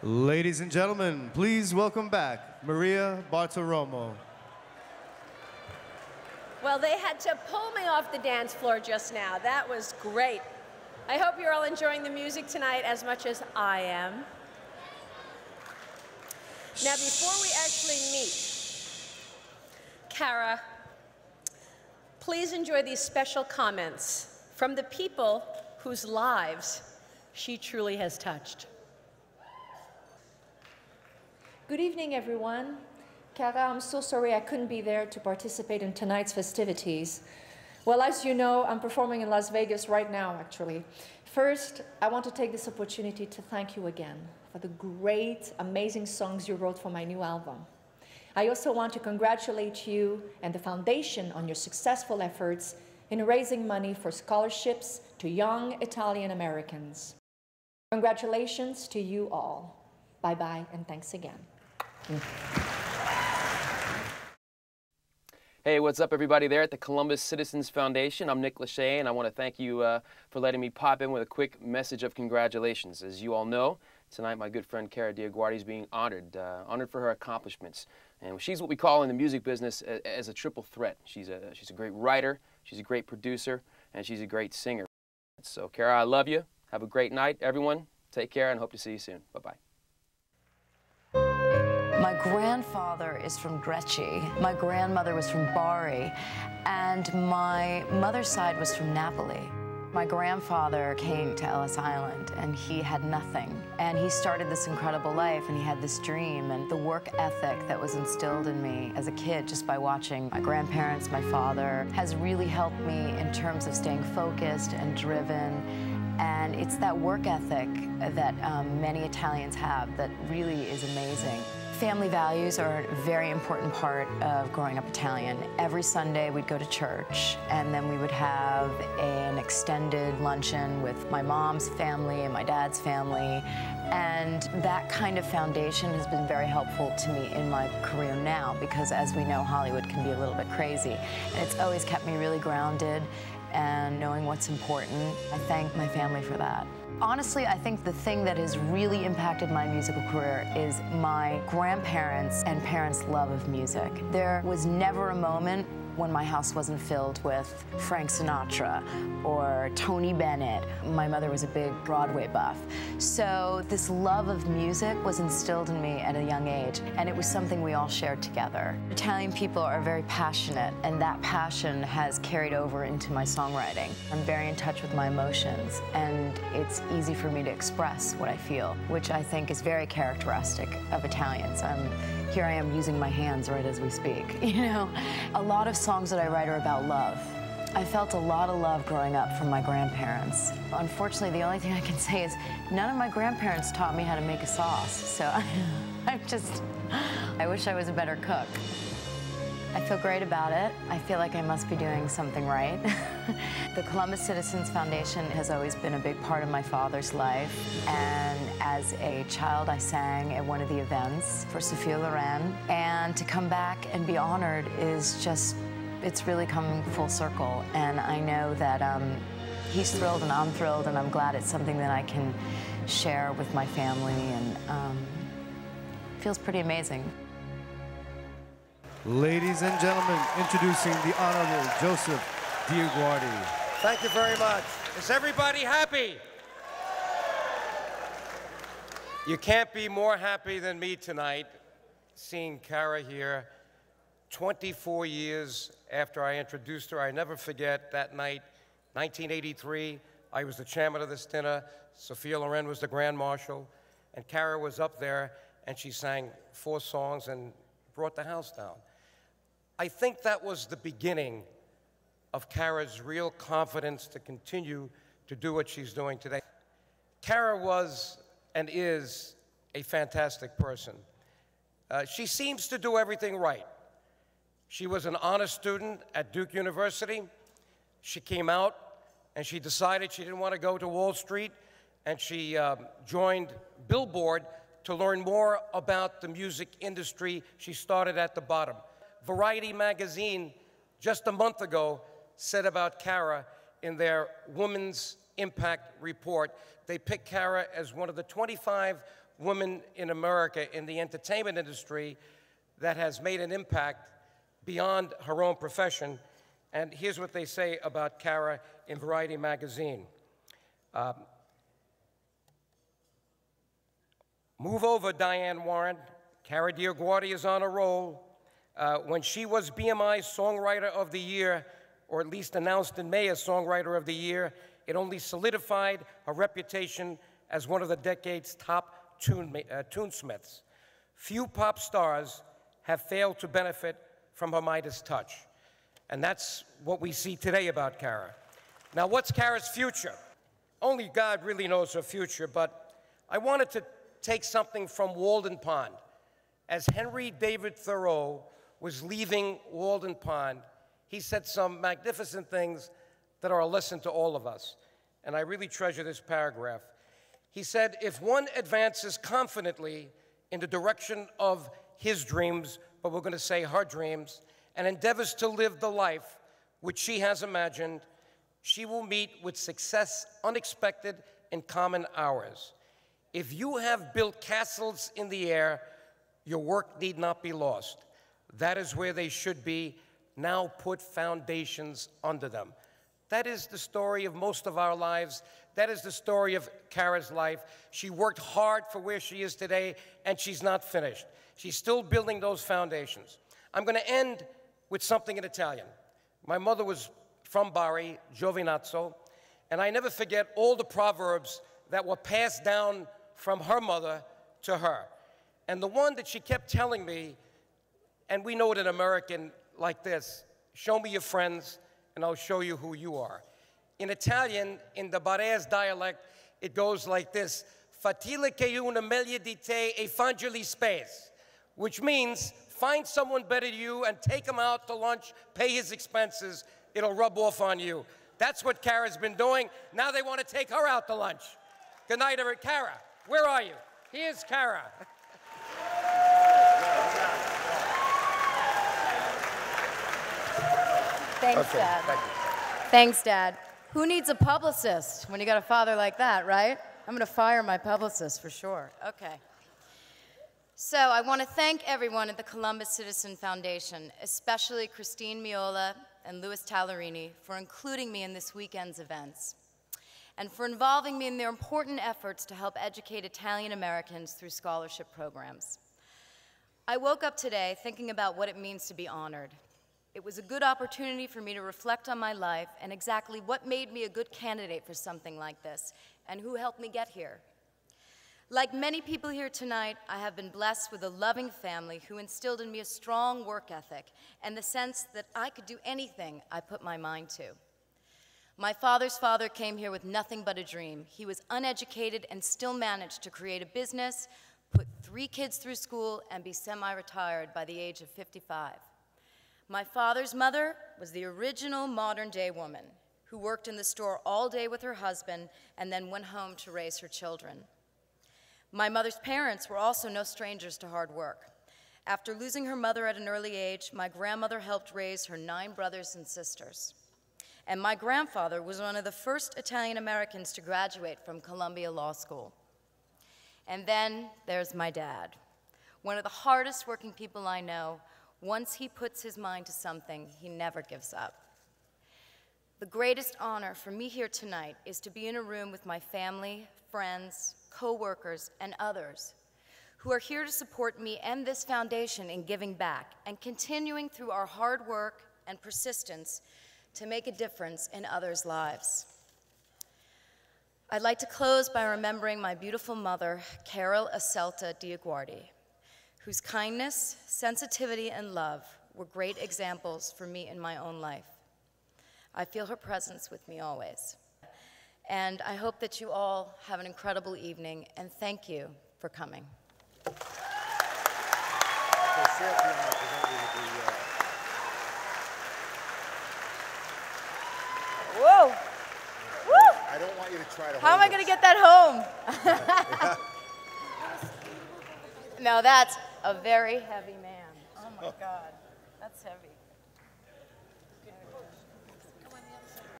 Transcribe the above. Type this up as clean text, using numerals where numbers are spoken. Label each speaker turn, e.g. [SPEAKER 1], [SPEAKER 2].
[SPEAKER 1] Ladies and gentlemen, please welcome back Maria Bartiromo.
[SPEAKER 2] Well, they had to pull me off the dance floor just now. That was great. I hope you're all enjoying the music tonight as much as I am. Now, before we actually meet Cara, please enjoy these special comments from the people whose lives she truly has touched.
[SPEAKER 3] Good evening, everyone. Cara, I'm so sorry I couldn't be there to participate in tonight's festivities. Well, as you know, I'm performing in Las Vegas right now, actually. First, I want to take this opportunity to thank you again for the great, amazing songs you wrote for my new album. I also want to congratulate you and the foundation on your successful efforts in raising money for scholarships to young Italian Americans. Congratulations to you all. Bye-bye, and thanks again.
[SPEAKER 4] Hey, what's up, everybody there at the Columbus Citizens Foundation? I'm Nick Lachey, and I want to thank you for letting me pop in with a quick message of congratulations. As you all know, tonight my good friend Cara DioGuardi is being honored for her accomplishments. And she's what we call in the music business as a triple threat. She's a great writer, she's a great producer, and she's a great singer. So, Cara, I love you. Have a great night, everyone. Take care, and hope to see you soon. Bye-bye.
[SPEAKER 5] My grandfather is from Greci. My grandmother was from Bari, and my mother's side was from Napoli. My grandfather came to Ellis Island, and he had nothing. And he started this incredible life, and he had this dream, and the work ethic that was instilled in me as a kid just by watching my grandparents, my father, has really helped me in terms of staying focused and driven. And it's that work ethic that many Italians have that really is amazing. Family values are a very important part of growing up Italian. Every Sunday we'd go to church, and then we would have an extended luncheon with my mom's family and my dad's family. And that kind of foundation has been very helpful to me in my career now, because as we know, Hollywood can be a little bit crazy. And it's always kept me really grounded and knowing what's important. I thank my family for that. Honestly, I think the thing that has really impacted my musical career is my grandparents' and parents' love of music. There was never a moment when my house wasn't filled with Frank Sinatra or Tony Bennett. My mother was a big Broadway buff. So this love of music was instilled in me at a young age, and it was something we all shared together. Italian people are very passionate, and that passion has carried over into my songwriting. I'm very in touch with my emotions, and it's easy for me to express what I feel, which I think is very characteristic of Italians. Here I am using my hands right as we speak, you know? A lot of songs that I write are about love. I felt a lot of love growing up from my grandparents. Unfortunately, the only thing I can say is none of my grandparents taught me how to make a sauce, so I wish I was a better cook. I feel great about it. I feel like I must be doing something right. The Columbus Citizens Foundation has always been a big part of my father's life. And as a child, I sang at one of the events for Sophia Loren. And to come back and be honored is just, it's really coming full circle. And I know that he's thrilled and I'm thrilled, and I'm glad it's something that I can share with my family, and it feels pretty amazing.
[SPEAKER 1] Ladies and gentlemen, introducing the Honorable Joseph DioGuardi.
[SPEAKER 6] Thank you very much. Is everybody happy? You can't be more happy than me tonight, seeing Cara here 24 years after I introduced her. I never forget that night, 1983. I was the chairman of this dinner. Sophia Loren was the Grand Marshal, and Cara was up there, and she sang 4 songs and brought the house down. I think that was the beginning of Cara's real confidence to continue to do what she's doing today. Cara was and is a fantastic person. She seems to do everything right. She was an honor student at Duke University. She came out and she decided she didn't want to go to Wall Street, and she joined Billboard to learn more about the music industry. She started at the bottom. Variety magazine, just a month ago, said about Cara in their Women's Impact report, they picked Cara as one of the 25 woman in America in the entertainment industry that has made an impact beyond her own profession. And here's what they say about Cara in Variety magazine. Move over, Diane Warren. Cara DioGuardi is on a roll. When she was BMI's Songwriter of the Year, or at least announced in May as Songwriter of the Year, it only solidified her reputation as one of the decade's top tunesmiths. Few pop stars have failed to benefit from her Midas touch. And that's what we see today about Cara. Now, what's Cara's future? Only God really knows her future, but I wanted to take something from Walden Pond. As Henry David Thoreau was leaving Walden Pond, he said some magnificent things that are a lesson to all of us. And I really treasure this paragraph. He said, if one advances confidently in the direction of his dreams, but we're going to say her dreams, and endeavors to live the life which she has imagined, she will meet with success unexpected in common hours. If you have built castles in the air, your work need not be lost. That is where they should be. Now put foundations under them. That is the story of most of our lives. That is the story of Cara's life. She worked hard for where she is today, and she's not finished. She's still building those foundations. I'm going to end with something in Italian. My mother was from Bari, Giovinazzo, and I never forget all the proverbs that were passed down from her mother to her. And the one that she kept telling me, and we know it in American like this, show me your friends and I'll show you who you are. In Italian, in the Barese dialect, it goes like this, fatile che una meglio di te e fangeli spes, which means find someone better than you and take him out to lunch, pay his expenses, it'll rub off on you. That's what Cara's been doing. Now they want to take her out to lunch. Good night, everyone. Cara, where are you? Here's Cara.
[SPEAKER 5] Thanks, Dad.
[SPEAKER 6] Thank you.
[SPEAKER 5] Thanks, Dad. Who needs a publicist when you got a father like that, right? I'm going to fire my publicist for sure. Okay. So I want to thank everyone at the Columbus Citizen Foundation, especially Christine Miola and Louis Tallerini, for including me in this weekend's events, and for involving me in their important efforts to help educate Italian Americans through scholarship programs. I woke up today thinking about what it means to be honored. It was a good opportunity for me to reflect on my life and exactly what made me a good candidate for something like this, and who helped me get here. Like many people here tonight, I have been blessed with a loving family who instilled in me a strong work ethic and the sense that I could do anything I put my mind to. My father's father came here with nothing but a dream. He was uneducated and still managed to create a business, put 3 kids through school, and be semi-retired by the age of 55. My father's mother was the original modern-day woman who worked in the store all day with her husband and then went home to raise her children. My mother's parents were also no strangers to hard work. After losing her mother at an early age, my grandmother helped raise her 9 brothers and sisters. And my grandfather was one of the first Italian Americans to graduate from Columbia Law School. And then there's my dad, one of the hardest working people I know. Once he puts his mind to something, he never gives up. The greatest honor for me here tonight is to be in a room with my family, friends, co-workers, and others who are here to support me and this foundation in giving back and continuing through our hard work and persistence to make a difference in others' lives. I'd like to close by remembering my beautiful mother, Carol Aselta DioGuardi, whose kindness, sensitivity, and love were great examples for me in my own life. I feel her presence with me always. And I hope that you all have an incredible evening, and thank you for coming. Whoa! Woo!
[SPEAKER 7] I don't want you to try to.
[SPEAKER 5] How am I going to get that home? No, that's a very heavy man. Oh my God, that's heavy.